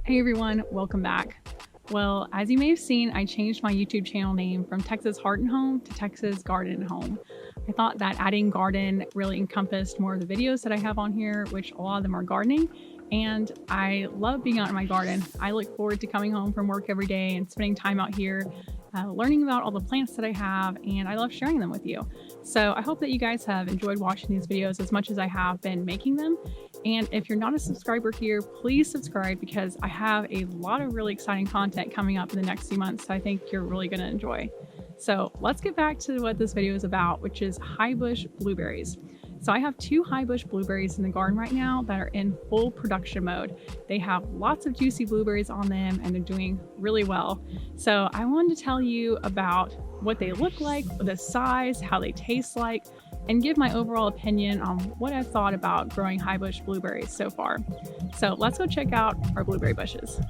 Hey everyone, welcome back. Well, as you may have seen, I changed my YouTube channel name from Texas Heart and Home to Texas Garden and Home. I thought that adding garden really encompassed more of the videos that I have on here, which a lot of them are gardening, and I love being out in my garden. I look forward to coming home from work every day and spending time out here, learning about all the plants that I have, and I love sharing them with you. So I hope that you guys have enjoyed watching these videos as much as I have been making them. And if you're not a subscriber here, please subscribe because I have a lot of really exciting content coming up in the next few months I think you're really going to enjoy. So let's get back to what this video is about, which is Highbush blueberries. So I have 2 Highbush blueberries in the garden right now that are in full production mode. They have lots of juicy blueberries on them and they're doing really well. So I wanted to tell you about what they look like, the size, how they taste like, and give my overall opinion on what I've thought about growing Highbush blueberries so far. So let's go check out our blueberry bushes.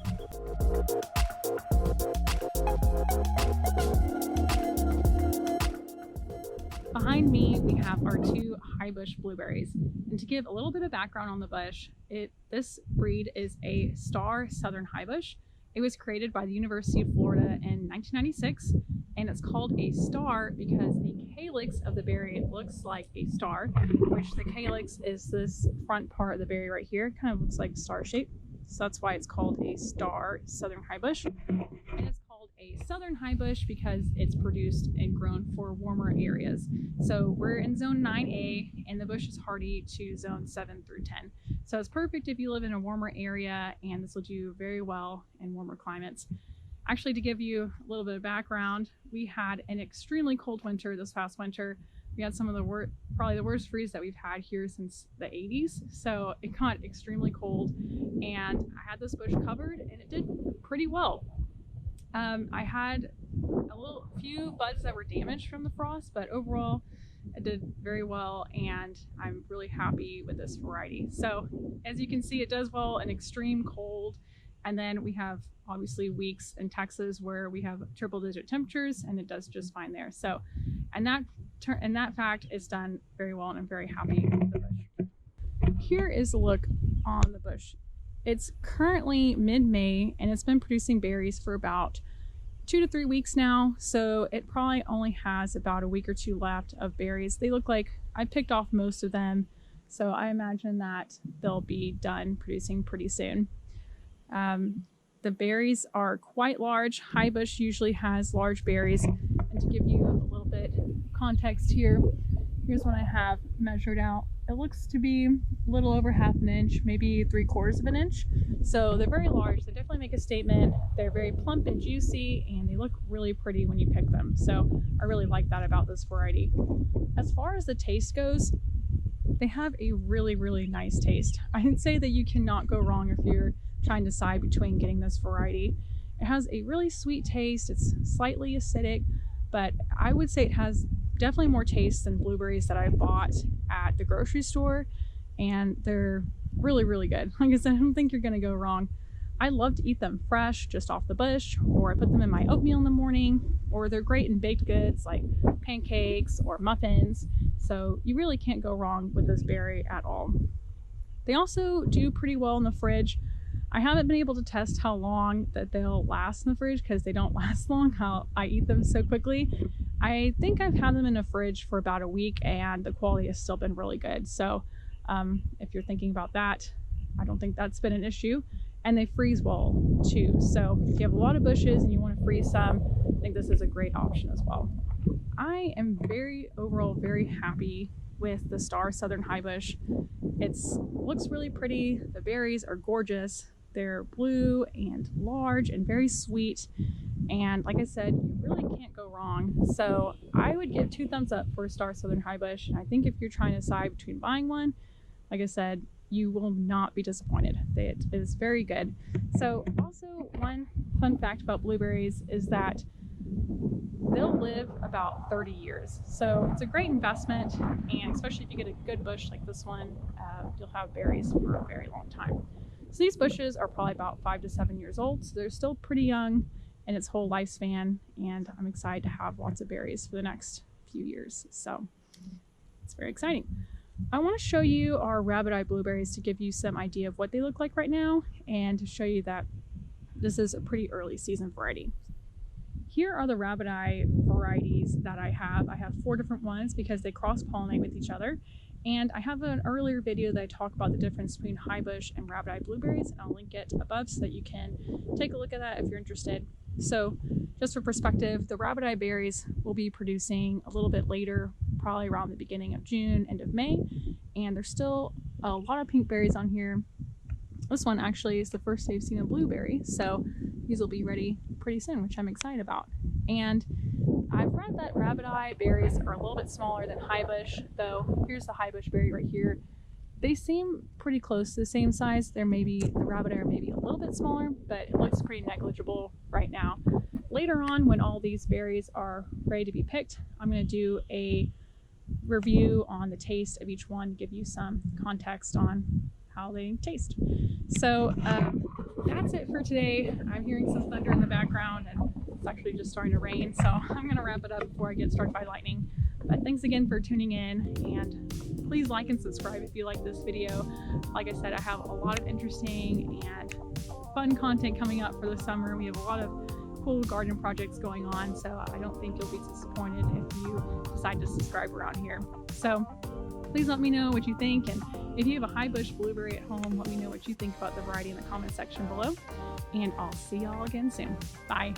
Behind me, we have our 2 Highbush blueberries. And to give a little bit of background on the bush, this breed is a star southern Highbush. It was created by the University of Florida in 1996, and it's called a star because the calyx of the berry looks like a star, which the calyx is this front part of the berry right here. It kind of looks like a star shape. So that's why it's called a star southern Highbush. And it's called a southern Highbush because it's produced and grown for warmer areas. So we're in zone 9A and the bush is hardy to zone 7 through 10. So it's perfect if you live in a warmer area, and this will do very well in warmer climates. Actually, to give you a little bit of background, we had an extremely cold winter this past winter. We had some of the probably the worst freeze that we've had here since the 80s. So it got extremely cold, and I had this bush covered and it did pretty well. I had a few buds that were damaged from the frost, but overall it did very well, and I'm really happy with this variety. So as you can see, it does well in extreme cold, and then we have obviously weeks in Texas where we have triple-digit temperatures, and it does just fine there. So, and that fact is done very well, and I'm very happy with the bush. Here is a look on the bush. It's currently mid-May, and it's been producing berries for about 2 to 3 weeks now, so it probably only has about a week or 2 left of berries. They look like I picked off most of them, so I imagine that they'll be done producing pretty soon. The berries are quite large. Highbush usually has large berries, and to give you a little bit of context here, here's what I have measured out. It looks to be a little over ½ an inch, maybe 3/4 of an inch. So they're very large. They definitely make a statement. They're very plump and juicy, and they look really pretty when you pick them. So I really like that about this variety. As far as the taste goes, they have a really, really nice taste. I'd say that you cannot go wrong if you're trying to decide between getting this variety. It has a really sweet taste. It's slightly acidic, but I would say it has definitely more taste than blueberries that I bought at the grocery store, and they're really, really good. Like I said, I don't think you're gonna go wrong. I love to eat them fresh, just off the bush, or I put them in my oatmeal in the morning, or they're great in baked goods like pancakes or muffins. So you really can't go wrong with this berry at all. They also do pretty well in the fridge. I haven't been able to test how long that they'll last in the fridge because they don't last long, how I eat them so quickly. I think I've had them in the fridge for about a week and the quality has still been really good. So if you're thinking about that, I don't think that's been an issue. And they freeze well too. So if you have a lot of bushes and you want to freeze some, I think this is a great option as well. I am overall very happy with the Star Southern Highbush. It looks really pretty. The berries are gorgeous. They're blue and large and very sweet. And like I said, you really can't go wrong. So I would give 2 thumbs up for Star Southern Highbush. And I think if you're trying to decide between buying one, like I said, you will not be disappointed. It is very good. So also one fun fact about blueberries is that they'll live about 30 years. So it's a great investment, and especially if you get a good bush like this one, you'll have berries for a very long time. So these bushes are probably about 5 to 7 years old, so they're still pretty young in its whole lifespan, and I'm excited to have lots of berries for the next few years. So it's very exciting. I want to show you our rabbit eye blueberries to give you some idea of what they look like right now and to show you that this is a pretty early season variety. Here are the rabbit eye varieties that I have. I have 4 different ones because they cross-pollinate with each other. And I have an earlier video that I talk about the difference between Highbush and rabbit eye blueberries, and I'll link it above so that you can take a look at that if you're interested. So just for perspective, the rabbit eye berries will be producing a little bit later, probably around the beginning of June, end of May, and there's still a lot of pink berries on here. This one actually is the first they've seen a blueberry, so these will be ready pretty soon, which I'm excited about. And I've read that rabbit eye berries are a little bit smaller than Highbush, though here's the Highbush berry right here. They seem pretty close to the same size. The rabbit eye are maybe a little bit smaller, but it looks pretty negligible right now. Later on, when all these berries are ready to be picked, I'm going to do a review on the taste of each one, give you some context on how they taste. So that's it for today. I'm hearing some thunder in the background and it's actually just starting to rain, so I'm going to wrap it up before I get struck by lightning. But thanks again for tuning in, and please like and subscribe if you like this video. Like I said, I have a lot of interesting and fun content coming up for the summer. We have a lot of cool garden projects going on, so I don't think you'll be disappointed if you decide to subscribe around here. So please let me know what you think, and if you have a Highbush blueberry at home, let me know what you think about the variety in the comment section below, and I'll see y'all again soon. Bye.